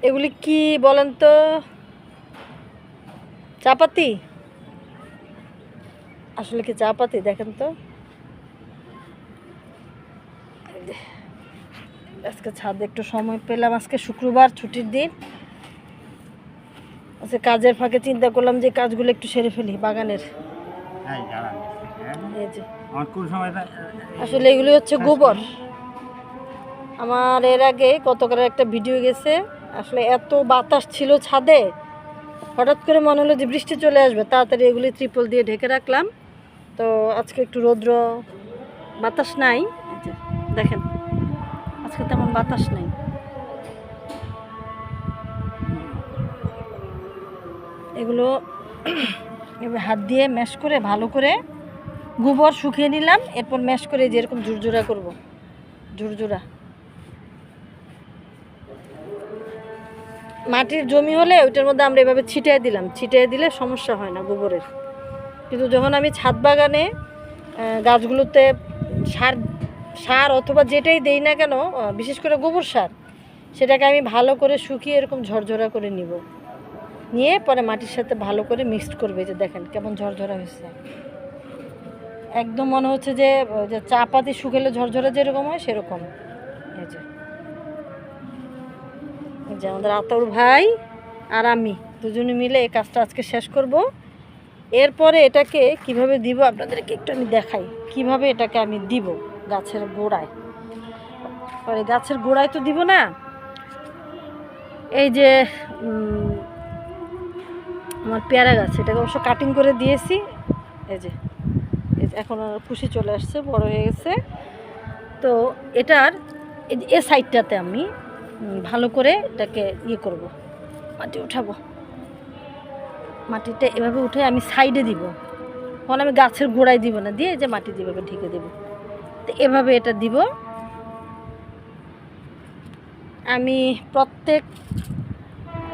এগুলি কি বলেন তো? চাপাতি? আসলে কি চাপাতি? দেখেন তো। আজকে ছাদে একটু সময় পেলাম, আজকে শুক্রবার ছুটির দিন। আজকে কাজের ফাঁকে চিন্তা করলাম যে কাজগুলো একটু সেরে ফেলি বাগানের। এই যে আসলে এগুলি হচ্ছে গোবর। আমার এর আগে গতকাল একটা ভিডিও গেছে, আসলে এত বাতাস ছিল ছাদে, হঠাৎ করে মনে হলো যে বৃষ্টি চলে আসবে, তাড়াতাড়ি এগুলি ত্রিপল দিয়ে ঢেকে রাখলাম। তো আজকে একটু রৌদ্র, বাতাস নাই, দেখেন আজকে তেমন বাতাস নাই। এগুলো এবার হাত দিয়ে ম্যাশ করে ভালো করে গোবর শুকিয়ে নিলাম, এরপর ম্যাশ করে যেরকম ঝুরঝুরা করব, ঝুরঝুরা। মাটির জমি হলে ওইটার মধ্যে আমরা এভাবে ছিটিয়ে দিলাম, ছিটিয়ে দিলে সমস্যা হয় না গোবরের। কিন্তু যখন আমি ছাদ বাগানে গাছগুলোতে সার সার অথবা যেটাই দেই না কেন, বিশেষ করে গোবর সার, সেটাকে আমি ভালো করে শুকিয়ে এরকম ঝরঝরা করে নিব, নিয়ে পরে মাটির সাথে ভালো করে মিক্সড করবে। যে দেখেন কেমন ঝরঝরা হয়েছে, একদম মনে হচ্ছে যে চা পাতি শুকালে ঝরঝরা যেরকম হয় সেরকম। এই যে আমাদের আতর ভাই আর আমি দুজনে মিলে এই কাজটা আজকে শেষ করব। এরপরে এটাকে কিভাবে দিব আপনাদেরকে একটু আমি দেখাই, কিভাবে এটাকে আমি দিব গাছের গোড়ায়। পরে গাছের গোড়ায় তো দিব না, এই যে আমার পেয়ারা গাছ, এটাকে অবশ্য কাটিং করে দিয়েছি। এই যে এখন খুশি চলে আসছে, বড় হয়ে গেছে। তো এটার এ সাইডটাতে আমি ভালো করে এটাকে ইয়ে করব, মাটি উঠাবো। মাটিটা এভাবে উঠে আমি সাইডে দিব, কারণ আমি গাছের গোড়ায় দিব না, দিয়ে যে মাটি যেভাবে ঢেকে দেব, তো এভাবে এটা দিব। আমি প্রত্যেক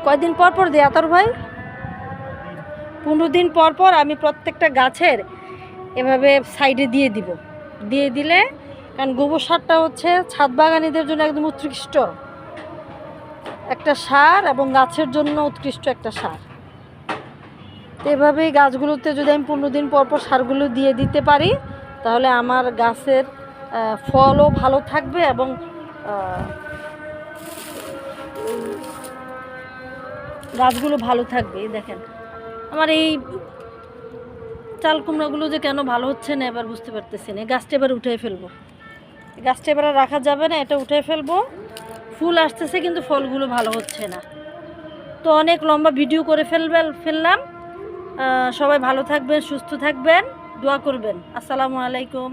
কয়দিন পর পর দিই আতর ভাই? 15 দিন পর পর আমি প্রত্যেকটা গাছের এভাবে সাইডে দিয়ে দিব। দিয়ে দিলে, কারণ গোবর সারটা হচ্ছে ছাদ বাগানীদের জন্য একদম উৎকৃষ্ট একটা সার এবং গাছের জন্য উৎকৃষ্ট একটা সার। তো এভাবেই গাছগুলোতে যদি আমি 15 দিন পর পর সারগুলো দিয়ে দিতে পারি, তাহলে আমার গাছের ফলও ভালো থাকবে এবং গাছগুলো ভালো থাকবে। দেখেন আমার এই চাল কুমড়াগুলো যে কেন ভালো হচ্ছে না এবার বুঝতে পারতেছি না। গাছটা এবার উঠে ফেলবো, গাছটা এবার রাখা যাবে না, এটা উঠে ফেলবো। ফুল আসতেছে কিন্তু ফলগুলো ভালো হচ্ছে না। তো অনেক লম্বা ভিডিও করে ফেললাম। সবাই ভালো থাকবেন, সুস্থ থাকবেন, দোয়া করবেন। আসসালামু আলাইকুম।